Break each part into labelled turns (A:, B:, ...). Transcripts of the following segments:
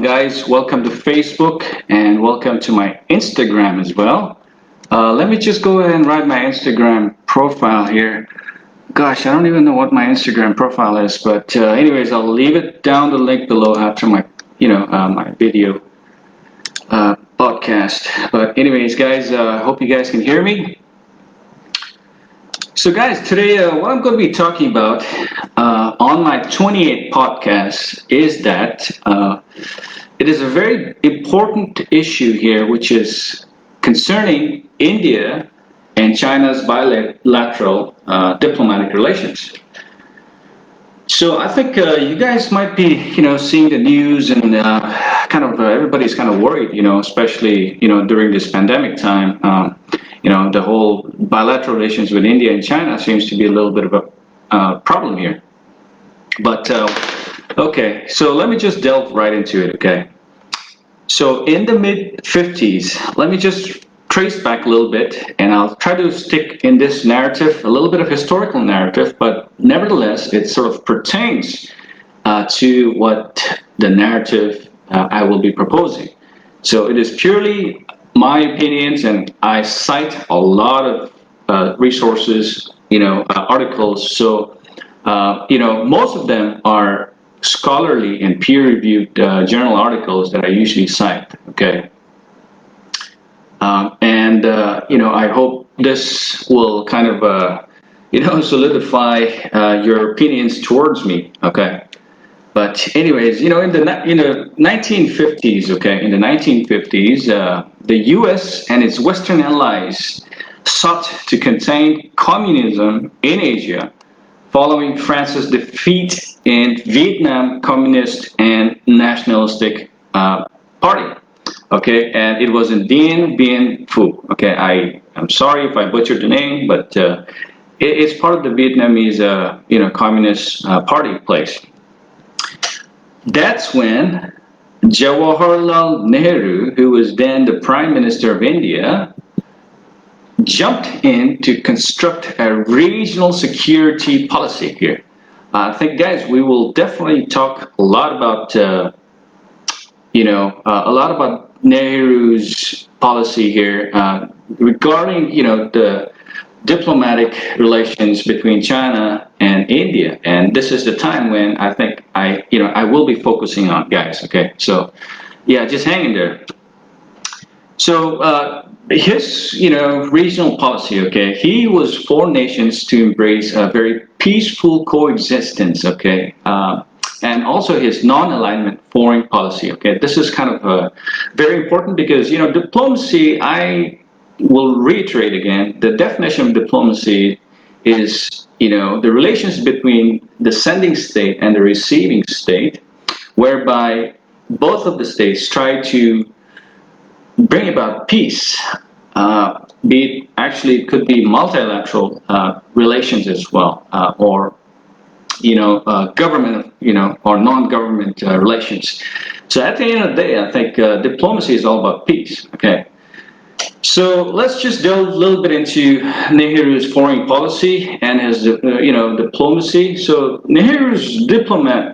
A: guys. Welcome to Facebook and welcome to my Instagram as well. Let me just go ahead and write my Instagram profile here. Gosh, I don't even know what my Instagram profile is, but anyways, I'll leave it down the link below after my, my video podcast. But anyways, guys, hope you guys can hear me. So guys, today what I'm going to be talking about on my 28th podcast is that it is a very important issue here, which is concerning India and China's bilateral diplomatic relations. So I think you guys might be, seeing the news and everybody's kind of worried, especially, during this pandemic time. The whole bilateral relations with India and China seems to be a little bit of a problem here. But, okay, so let me just delve right into it, okay? So in the mid-50s, let me just trace back a little bit, and I'll try to stick in this narrative, a little bit of historical narrative, but nevertheless, it sort of pertains to what the narrative I will be proposing. So it is purely my opinions, and I cite a lot of resources, articles. So, most of them are scholarly and peer-reviewed journal articles that I usually cite. Okay, I hope this will kind of, solidify your opinions towards me. Okay. But anyways, in the 1950s, okay, in the 1950s, the U.S. and its Western allies sought to contain communism in Asia following France's defeat in Vietnam Communist and Nationalistic Party. Okay, and it was in Dien Bien Phu. Okay, I'm sorry if I butchered the name, but it's part of the Vietnamese, Communist Party place. That's when Jawaharlal Nehru, who was then the Prime Minister of India, jumped in to construct a regional security policy here. I think, guys, we will definitely talk a lot about, Nehru's policy here regarding, the diplomatic relations between China and India, and this is the time when I think I will be focusing on, guys. Okay, so yeah, just hang in there. So his regional policy, okay, he was for nations to embrace a very peaceful coexistence, okay, and also his non-alignment foreign policy. Okay, this is kind of very important because diplomacy, I will reiterate again, the definition of diplomacy is, the relations between the sending state and the receiving state, whereby both of the states try to bring about peace. It could be multilateral relations as well, or government, or non-government relations. So at the end of the day, I think diplomacy is all about peace. Okay. So let's just delve a little bit into Nehru's foreign policy and his, diplomacy. So Nehru's diplomacy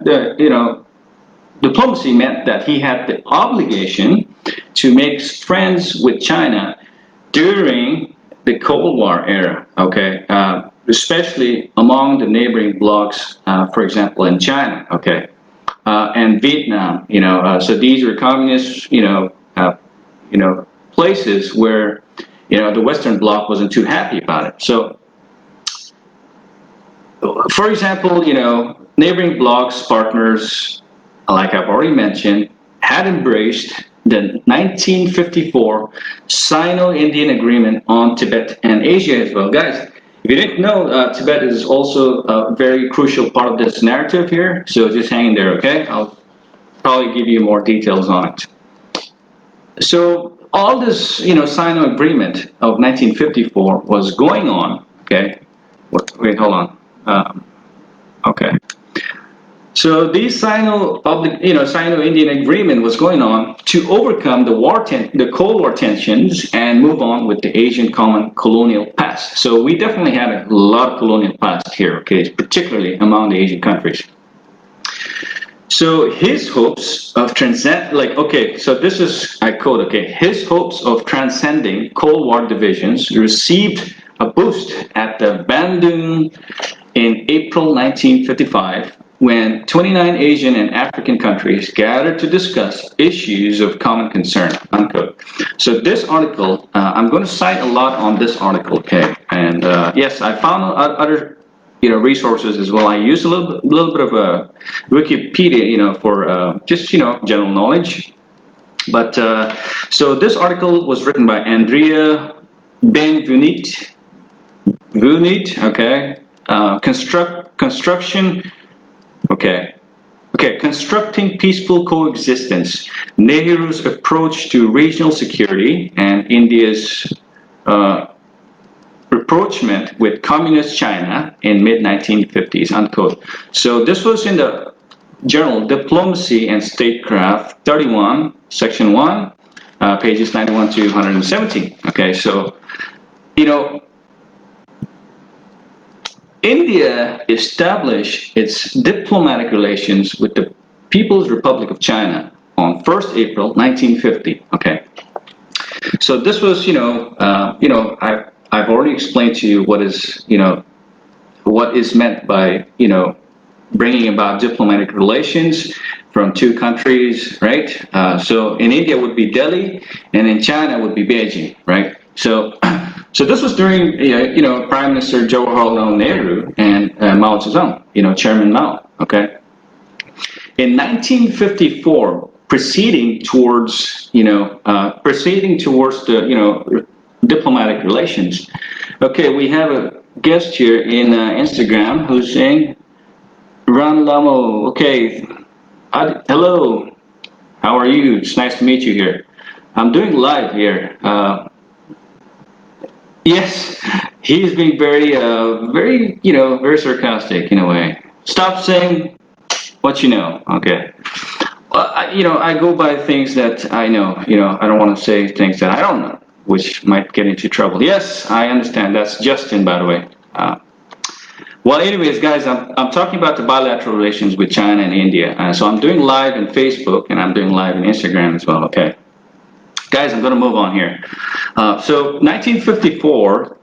A: meant that he had the obligation to make friends with China during the Cold War era. Okay, especially among the neighboring blocs, for example, in China. Okay, and Vietnam. So these were communist, places where the Western Bloc wasn't too happy about it. So, for example, neighboring blocs partners, like I've already mentioned, had embraced the 1954 Sino-Indian Agreement on Tibet and Asia as well. Guys, if you didn't know, Tibet is also a very crucial part of this narrative here. So just hang in there, okay? I'll probably give you more details on it. So all this, Sino agreement of 1954 was going on. Okay, wait, hold on. Okay, so this Sino-Indian agreement was going on to overcome the Cold War tensions and move on with the Asian common colonial past. So we definitely had a lot of colonial past here. Okay, particularly among the Asian countries. So his hopes of so this is, I quote, okay, his hopes of transcending Cold War divisions received a boost at the Bandung in April 1955 when 29 Asian and African countries gathered to discuss issues of common concern, unquote. So this article, I'm going to cite a lot on this article, okay? And yes, I found other resources as well. I use a little bit of a Wikipedia, for just general knowledge. But so this article was written by Andrea Benvenite, okay. Construction, okay. Constructing peaceful coexistence. Nehru's approach to regional security and India's rapprochement with communist China in mid-1950s, unquote. So this was in the journal Diplomacy and Statecraft 31, section 1, pages 91 to 117. Okay, so, India established its diplomatic relations with the People's Republic of China on 1st April 1950. Okay, so this was, I've already explained to you what is meant by, bringing about diplomatic relations from two countries, right? So in India would be Delhi, and in China would be Beijing, right? So this was during, Prime Minister Jawaharlal Nehru and Mao Zedong, Chairman Mao, okay? In 1954, proceeding towards the, diplomatic relations. Okay, we have a guest here in Instagram who's saying, Ran Lamo, okay, hello, how are you? It's nice to meet you here. I'm doing live here. Yes, he's being very, very sarcastic in a way. Stop saying what you know, okay? Well, I go by things that I know, I don't want to say things that I don't know, which might get into trouble. Yes, I understand. That's Justin, by the way. Well, anyways, guys, I'm talking about the bilateral relations with China and India. So I'm doing live in Facebook and I'm doing live in Instagram as well, okay? Guys, I'm going to move on here. So 1954,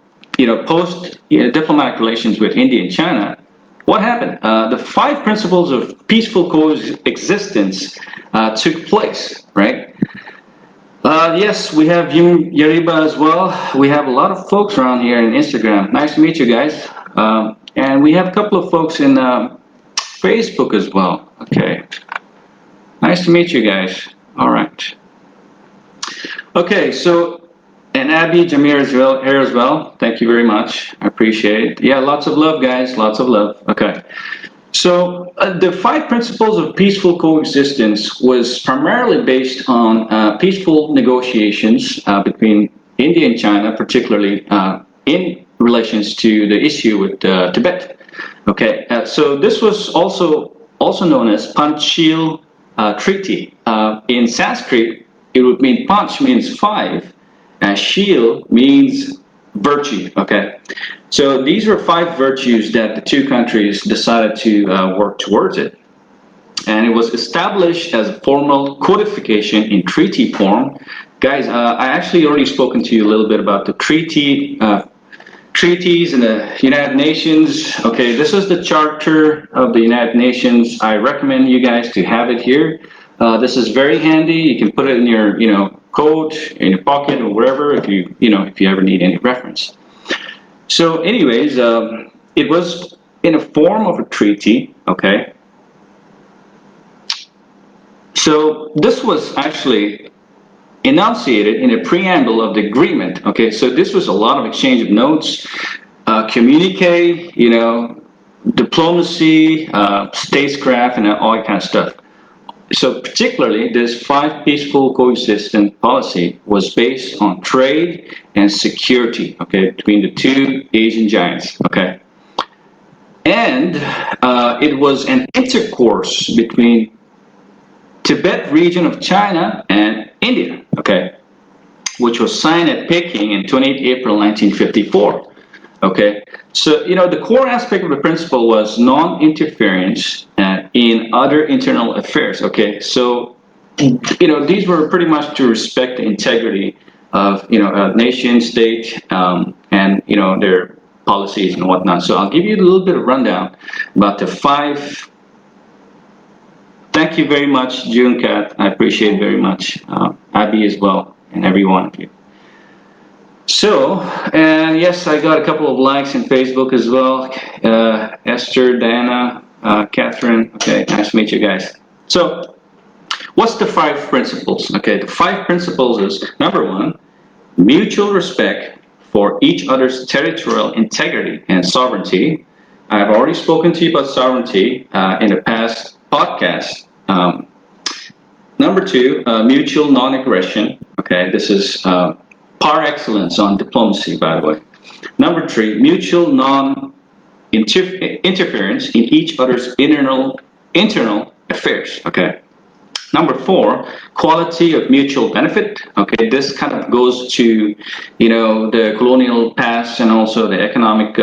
A: post diplomatic relations with India and China, what happened? The 5 principles of peaceful coexistence took place, right? Yes, we have Yariba as well. We have a lot of folks around here in Instagram. Nice to meet you guys. And we have a couple of folks in Facebook as well. Okay. Nice to meet you guys. All right. Okay, so, and Abby Jamir is here as well. Thank you very much. I appreciate it. Yeah, lots of love, guys. Lots of love. Okay. So the 5 principles of peaceful coexistence was primarily based on peaceful negotiations between India and China, particularly in relations to the issue with Tibet. Okay, so this was also known as Panchsheel Treaty. In Sanskrit, it would mean Panch means 5, and Sheel means virtue. Okay, so these were 5 virtues that the two countries decided to work towards it, and it was established as a formal codification in treaty form. Guys, I actually already spoken to you a little bit about the treaties in the United Nations. Okay, this is the Charter of the United Nations. I recommend you guys to have it here. This is very handy. You can put it in your, coat, in your pocket, or wherever if you ever need any reference. So, anyways, it was in a form of a treaty. Okay. So this was actually enunciated in a preamble of the agreement. Okay, so this was a lot of exchange of notes, communique, diplomacy, statecraft, and all that kind of stuff. So particularly, this 5 peaceful coexistence policy was based on trade and security, okay, between the 2 Asian giants, okay. And it was an intercourse between Tibet region of China and India, okay, which was signed at Peking in 28 April 1954, okay. So, the core aspect of the principle was non-interference in in other internal affairs. Okay, so these were pretty much to respect the integrity of a nation state, and their policies and whatnot. So I'll give you a little bit of rundown about the 5. Thank you very much, Junkat. I appreciate it very much. Abby as well, and every one of you. So, and yes, I got a couple of likes in Facebook as well. Esther, Diana, Catherine. Okay, nice to meet you guys. So, what's the 5 principles? Okay, the 5 principles is, number 1, mutual respect for each other's territorial integrity and sovereignty. I've already spoken to you about sovereignty in the past podcast. Number 2, mutual non-aggression. Okay, this is par excellence on diplomacy, by the way. Number 3, mutual non-interference in each other's internal affairs. Okay. Number 4, quality of mutual benefit. Okay, this kind of goes to the colonial past and also the economic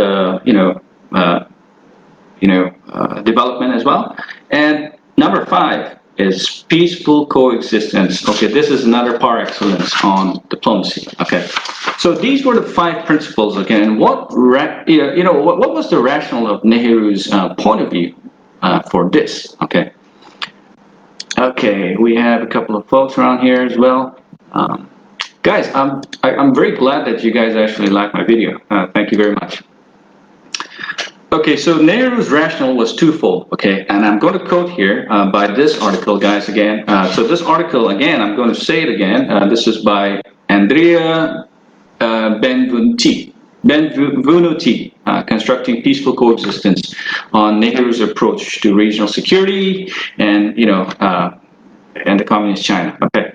A: development as well. And number 5 is peaceful coexistence. Okay, this is another par excellence on diplomacy. Okay, so these were the 5 principles. Okay, and what was the rationale of Nehru's point of view for this? Okay. Okay, we have a couple of folks around here as well. Guys, I'm very glad that you guys actually like my video. Thank you very much. Okay, so Nehru's rationale was twofold, okay, and I'm going to quote here by this article, guys, again. So this article, again, I'm going to say it again. This is by Andrea Benvenuti, Constructing Peaceful Coexistence on Nehru's Approach to Regional Security and, and the Communist China, okay.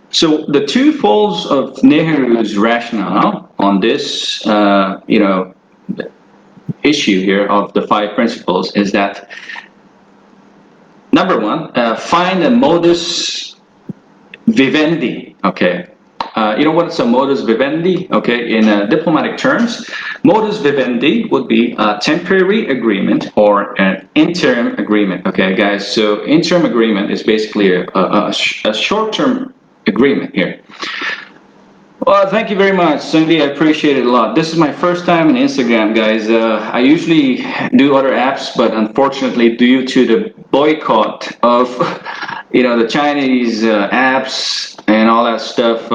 A: So the two folds of Nehru's rationale on this, issue here of the 5 principles is that, number 1, find a modus vivendi, okay. You know what's a modus vivendi? Okay, in diplomatic terms, modus vivendi would be a temporary agreement or an interim agreement. Okay, guys, so interim agreement is basically a short-term agreement here. Well, thank you very much, Cindy. I appreciate it a lot. This is my first time in Instagram, guys. I usually do other apps, but unfortunately, due to the boycott of, the Chinese apps and all that stuff,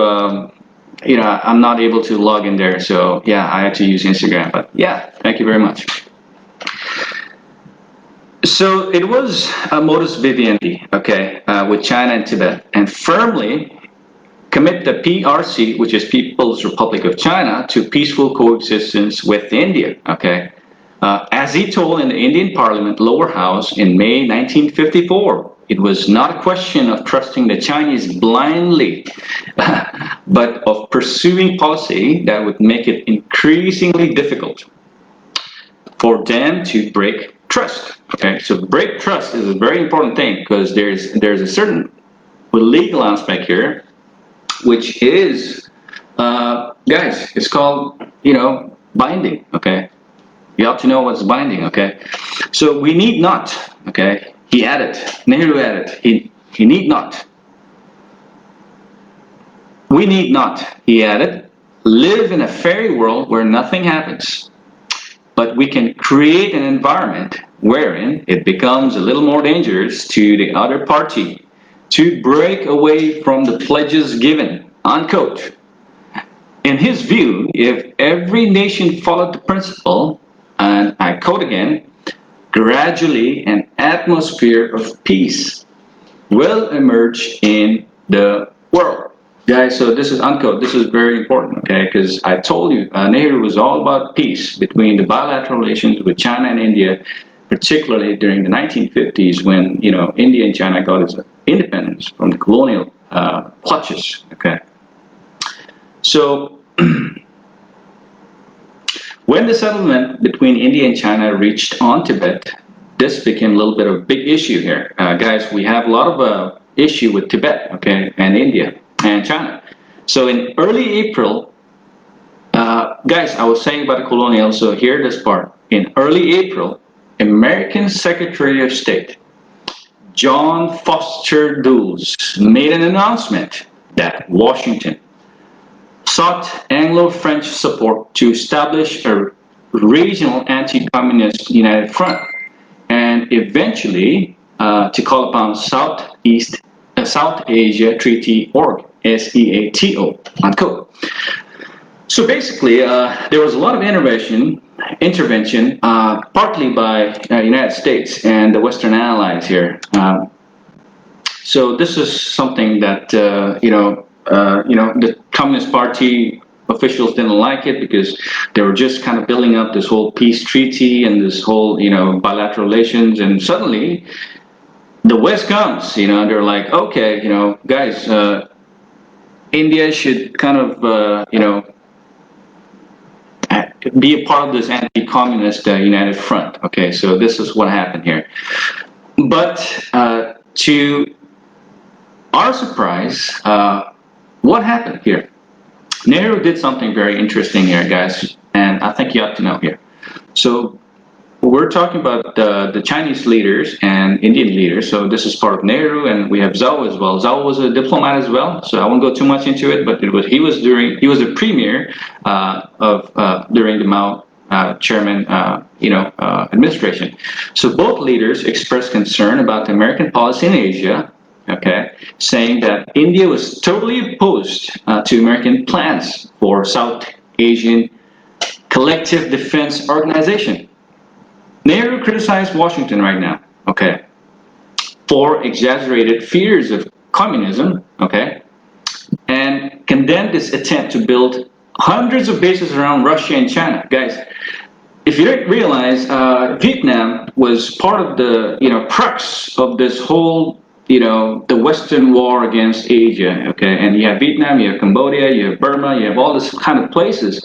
A: I'm not able to log in there. So, yeah, I had to use Instagram. But, yeah, thank you very much. So, it was a modus vivendi, okay, with China and Tibet, and firmly commit the PRC, which is People's Republic of China, to peaceful coexistence with India, okay? As he told in the Indian Parliament lower house in May 1954, it was not a question of trusting the Chinese blindly, but of pursuing policy that would make it increasingly difficult for them to break trust, okay? So break trust is a very important thing because there's a certain legal aspect here, which is, guys, it's called, binding, okay? You have to know what's binding, okay? So we need not, okay? He added, Nehru added, he need not. We need not, he added, live in a fairy world where nothing happens. But we can create an environment wherein it becomes a little more dangerous to the other party to break away from the pledges given, unquote. In his view, if every nation followed the principle, and I quote again, gradually an atmosphere of peace will emerge in the world. Guys, so this is unquote, this is very important, okay, because I told you, Nehru was all about peace between the bilateral relations with China and India, particularly during the 1950s when, India and China got its independence from the colonial clutches, okay. So, when the settlement between India and China reached on Tibet, this became a little bit of a big issue here. Guys, we have a lot of issue with Tibet, okay, and India and China. So in early April, guys, I was saying about the colonial, so hear this part. In early April, a American Secretary of State, John Foster Dulles, made an announcement that Washington sought Anglo-French support to establish a regional anti-communist united front, and eventually to call upon South Asia Treaty Org, SEATO, unquote. So basically, there was a lot of intervention, partly by United States and the Western allies here. So this is something that the Communist Party officials didn't like it, because they were just kind of building up this whole peace treaty and this whole bilateral relations, and suddenly the West comes, and they're like, okay, guys, India should kind of be a part of this anti-communist united front. Okay, so this is what happened here. But to our surprise, what happened here? Nehru did something very interesting here, guys, and I think you ought to know here. So we're talking about the Chinese leaders and Indian leaders. So this is part of Nehru, and we have Zhou as well. Zhou was a diplomat as well, so I won't go too much into it. But he was a premier during the Mao chairman administration. So both leaders expressed concern about the American policy in Asia. Okay, saying that India was totally opposed to American plans for South Asian Collective Defense Organization. Nehru criticized Washington right now, okay, for exaggerated fears of communism, okay, and condemned this attempt to build hundreds of bases around Russia and China. Guys, if you don't realize, Vietnam was part of the crux of this whole the Western war against Asia, okay, and you have Vietnam, you have Cambodia, you have Burma, you have all this kind of places.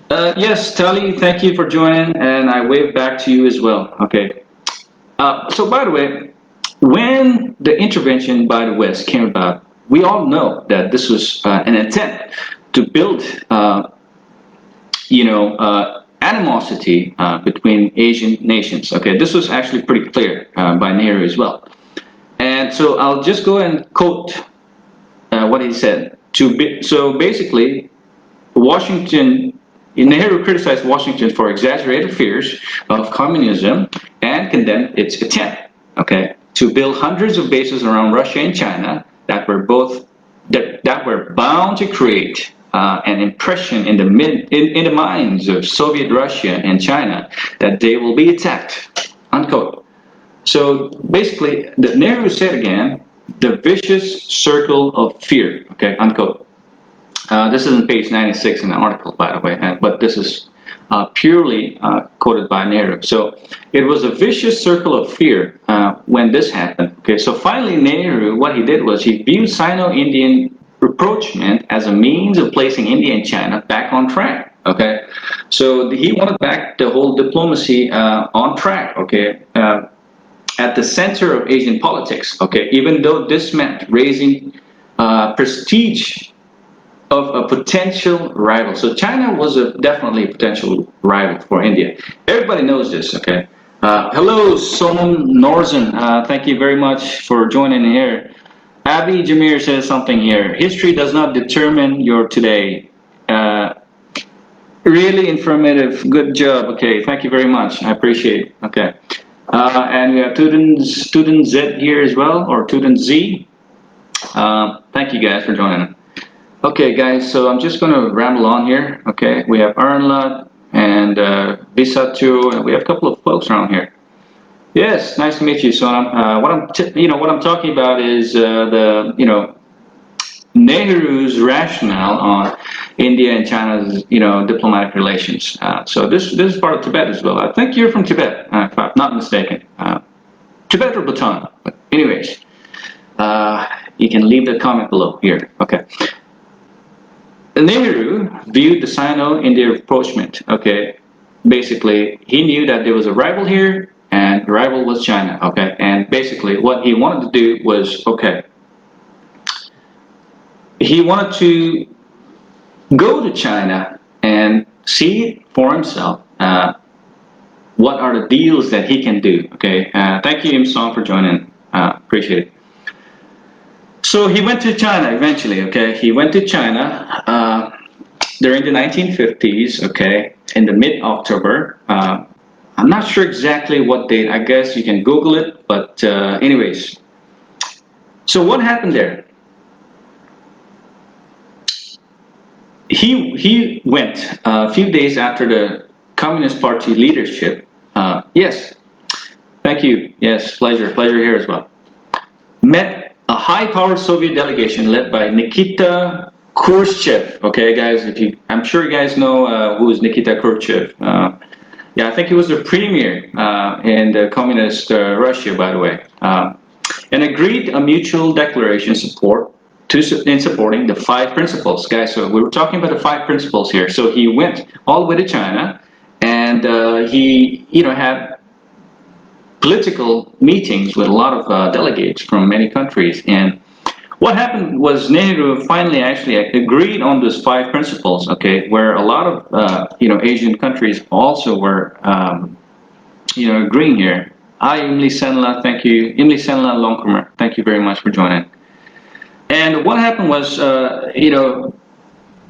A: Yes, Tali, thank you for joining, and I wave back to you as well. Okay. So by the way, when the intervention by the West came about, we all know that this was an attempt to build, animosity between Asian nations. Okay, this was actually pretty clear by Nehru as well. And so I'll just go and quote what he said. So basically, Nehru criticized Washington for exaggerated fears of communism and condemned its attempt, okay, to build hundreds of bases around Russia and China that were bound to create an impression in the minds of Soviet Russia and China that they will be attacked, unquote. So basically, Nehru said again, the vicious circle of fear, okay, unquote. This is on page 96 in the article, by the way, but this is purely quoted by Nehru. So it was a vicious circle of fear when this happened. Okay, so finally Nehru, what he did was he viewed Sino-Indian rapprochement as a means of placing India and China back on track. Okay, so he wanted back the whole diplomacy on track. Okay. At the center of Asian politics, okay, even though this meant raising prestige of a potential rival. So China was definitely a potential rival for India. Everybody knows this, okay? Hello, Sonam Norzen. Thank you very much for joining here. Abby Jamir says something here. History does not determine your today. Really informative. Good job. Okay, thank you very much. I appreciate it. Okay. And we have student Z here as well, or student Z. Thank you guys for joining. Okay, guys, so I'm just going to ramble on here. Okay, we have Arnla and Bisatu, and we have a couple of folks around here. Yes, nice to meet you, Sonam. What I'm talking about is Nehru's rationale on India and China's diplomatic relations. So this is part of Tibet as well. I think you're from Tibet, if I'm not mistaken. Tibet or Bhutan. But anyways, you can leave the comment below here. Okay. Nehru viewed the Sino-India rapprochement. Okay, basically he knew that there was a rival here, and the rival was China. Okay, and basically what he wanted to do was he wanted to go to China and see it for himself, what are the deals that he can do. Okay, thank you, Im Song, for joining. Appreciate it. So he went to China eventually. Okay, he went to China during the 1950s. Okay, in the mid-October. I'm not sure exactly what date. I guess you can Google it. But anyways, so what happened there? He went a few days after the Communist Party leadership. Yes, thank you. Yes, pleasure here as well. Met a high-powered Soviet delegation led by Nikita Khrushchev. Okay, guys, I'm sure you guys know who is Nikita Khrushchev. Yeah, I think he was the premier in the communist Russia, by the way, and agreed a mutual declaration support in supporting the 5 principles, guys. So we were talking about the 5 principles here. So he went all the way to China, and he, had political meetings with a lot of delegates from many countries. And what happened was Nehru finally actually agreed on those 5 principles. Okay, where a lot of Asian countries also were agreeing here. Hi, Imli Senla, thank you. Imli Senla Longkumer, thank you very much for joining. And what happened was,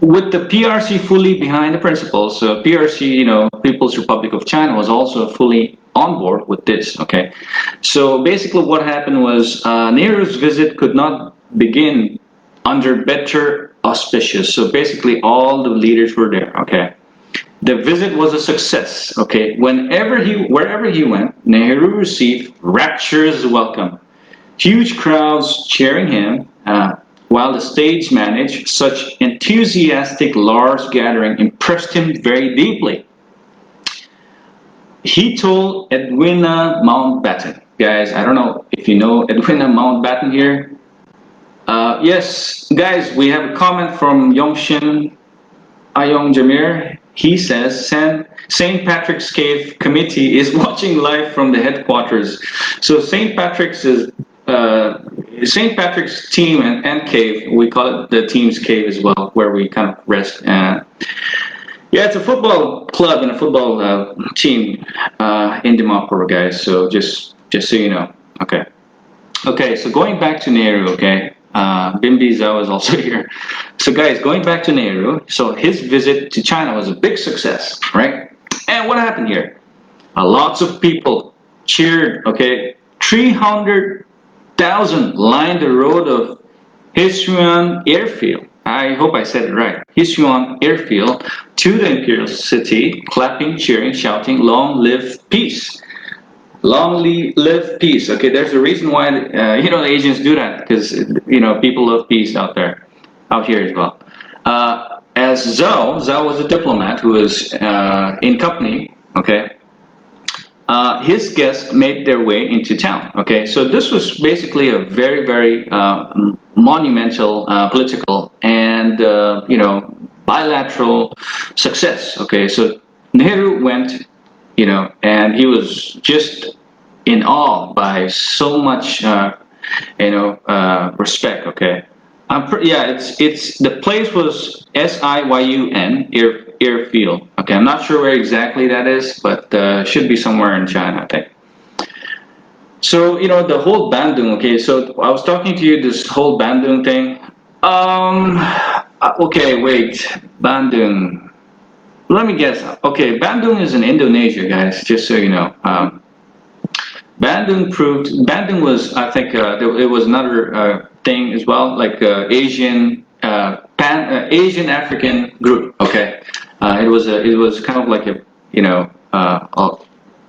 A: with the PRC fully behind the principles, so PRC, People's Republic of China, was also fully on board with this, okay? So basically what happened was Nehru's visit could not begin under better auspices. So basically all the leaders were there, okay? The visit was a success, okay? Wherever he went, Nehru received rapturous welcome. Huge crowds cheering him, while the stage managed such enthusiastic large gathering impressed him very deeply. He told Edwina Mountbatten, guys, I don't know if you know Edwina Mountbatten here. Yes, guys, we have a comment from Yongshin Ayong Jamir. He says, St. Patrick's Cave Committee is watching live from the headquarters. So St. Patrick's team and cave, we call it the team's cave as well, where we kind of rest. Yeah, it's a football club and a football team in Dimapur, guys. So just so you know. Okay, so going back to Nehru, okay. Bimbi Zhao is also here. So guys, going back to Nehru, so his visit to China was a big success, right? And what happened here? Lots of people cheered, okay? 300,000 lined the road of Hsiuan Airfield. I hope I said it right. Hsiuan Airfield to the imperial city, clapping, cheering, shouting, "Long live peace." Long live peace. Okay, there's a reason why the Asians do that, because people love peace out here as well. As Zhao was a diplomat who was in company. Okay, his guests made their way into town. Okay, so this was basically a very, very monumental political and bilateral success. Okay, so Nehru went. And he was just in awe by so much, respect. Okay, it's the place was Siun Airfield. Okay, I'm not sure where exactly that is, but should be somewhere in China, I think. So the whole Bandung. Okay, so I was talking to you this whole Bandung thing. Okay, wait, Bandung. Let me guess. Okay, Bandung is in Indonesia, guys, just so you know. Bandung was, I think, it was another thing as well, like Asian African group. Okay, it was kind of like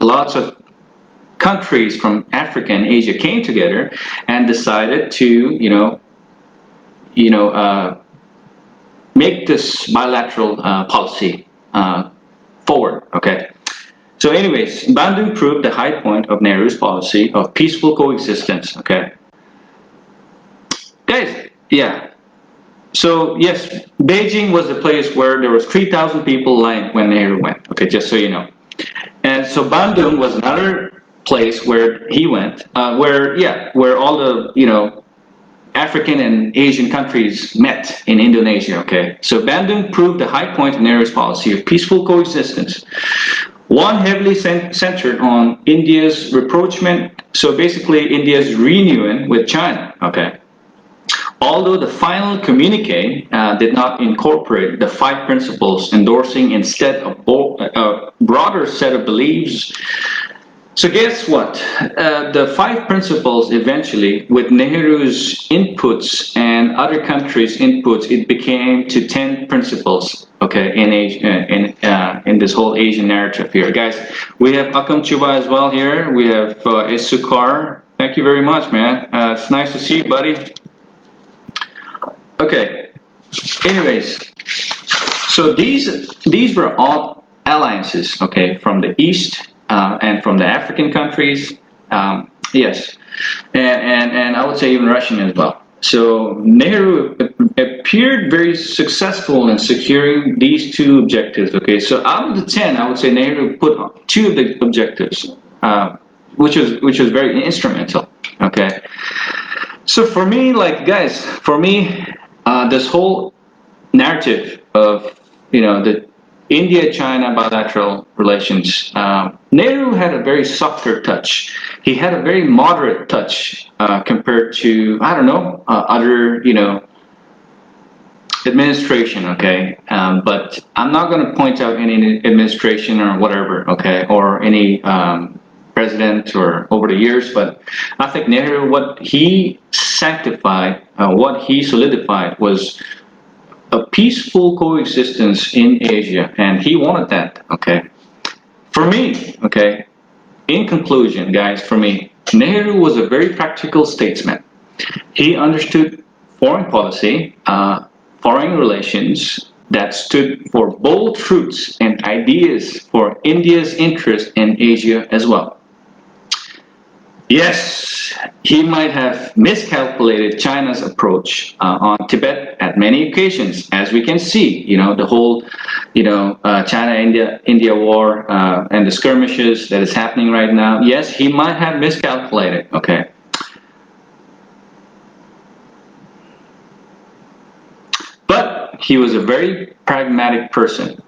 A: lots of countries from Africa and Asia came together and decided to make this bilateral policy forward. Okay, so anyways, Bandung proved the high point of Nehru's policy of peaceful coexistence. Okay, guys, yeah. So yes, Beijing was the place where there was 3,000 people lined when Nehru went. Okay, just so you know. And so Bandung was another place where he went, where all the African and Asian countries met in Indonesia. Okay, so Bandung proved the high point of Nehru's policy of peaceful coexistence. One heavily centered on India's rapprochement, so basically India's reunion with China, okay? Although the final communique did not incorporate the five principles, endorsing instead a broader set of beliefs. So guess what? The five principles eventually, with Nehru's inputs and other countries' inputs, it became to 10 principles. Okay, in this whole Asian narrative here, guys. We have Akam Chuba as well here. We have Isukar. Thank you very much, man. It's nice to see you, buddy. Okay. Anyways, so these were all alliances. Okay, from the East. And from the African countries, yes, and I would say even Russian as well. So Nehru appeared very successful in securing these two objectives. Okay, so out of the 10, I would say Nehru put two of the objectives, which was very instrumental. Okay, so for me, like guys, for me, this whole narrative of the India-China bilateral relations, Nehru had a very softer touch. He had a very moderate touch compared to, I don't know, other, administration, okay? But I'm not going to point out any administration or whatever, okay, or any president or over the years, but I think Nehru, what he sanctified, what he solidified was a peaceful coexistence in Asia, and he wanted that, okay? For me, okay, in conclusion, guys, for me, Nehru was a very practical statesman. He understood foreign policy, foreign relations that stood for bold truths and ideas for India's interest in Asia as well. Yes, he might have miscalculated China's approach on Tibet at many occasions, as we can see. The whole, China-India war and the skirmishes that is happening right now. Yes, he might have miscalculated. Okay. But he was a very pragmatic person.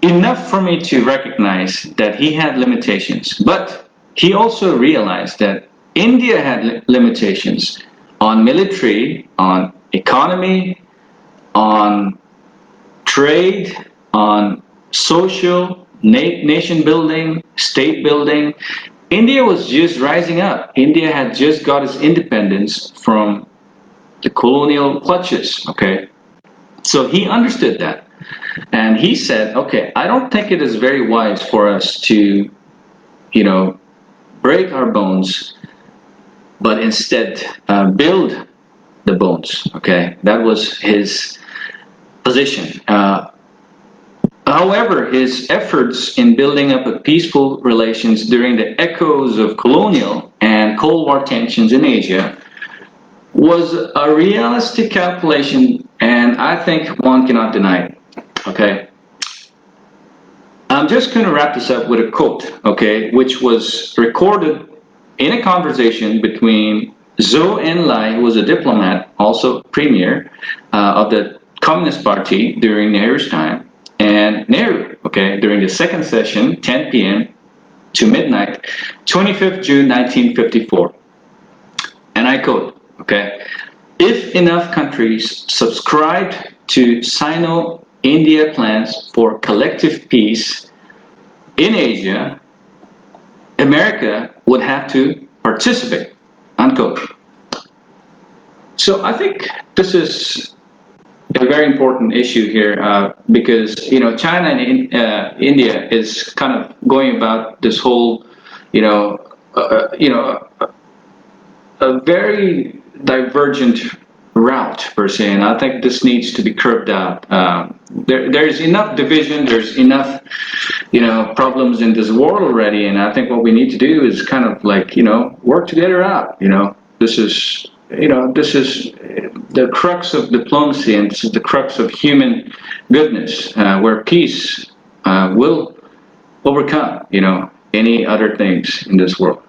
A: Enough for me to recognize that he had limitations, but he also realized that India had limitations on military, on economy, on trade, on social, nation building, state building. India was just rising up. India had just got its independence from the colonial clutches, okay? So he understood that. And he said, okay, I don't think it is very wise for us to, break our bones, but instead build the bones, okay? That was his position. However, his efforts in building up a peaceful relations during the echoes of colonial and Cold War tensions in Asia was a realistic calculation, and I think one cannot deny it, okay? I'm just going to wrap this up with a quote, okay, which was recorded in a conversation between Zhou Enlai, who was a diplomat, also premier of the Communist Party during Nehru's time, and Nehru, okay, during the second session, 10 p.m. to midnight, 25th June 1954. And I quote, okay, if enough countries subscribed to Sino-India plans for collective peace in Asia, America would have to participate, unquote. So I think this is a very important issue here because, China and India is kind of going about this whole, a very divergent route per se, and I think this needs to be curbed out. There's enough division, there's enough, problems in this world already, and I think what we need to do is kind of like, work together out. This is the crux of diplomacy, and this is the crux of human goodness, where peace will overcome, any other things in this world.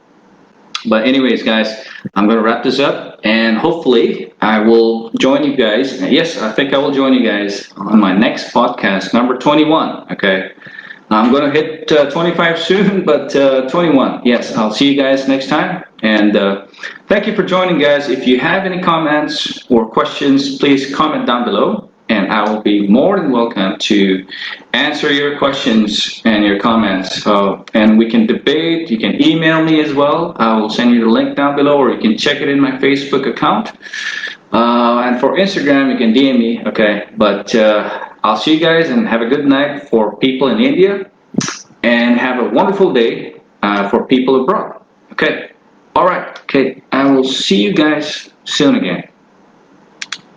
A: But anyways, guys, I'm going to wrap this up, and hopefully I will join you guys. Yes, I think I will join you guys on my next podcast, number 21, okay? I'm going to hit 25 soon, but 21. Yes, I'll see you guys next time. And thank you for joining, guys. If you have any comments or questions, please comment down below. And I will be more than welcome to answer your questions and your comments. And we can debate. You can email me as well. I will send you the link down below, or you can check it in my Facebook account. And for Instagram, you can DM me. Okay, but I'll see you guys, and have a good night for people in India, and have a wonderful day for people abroad. Okay, all right. Okay, I will see you guys soon again.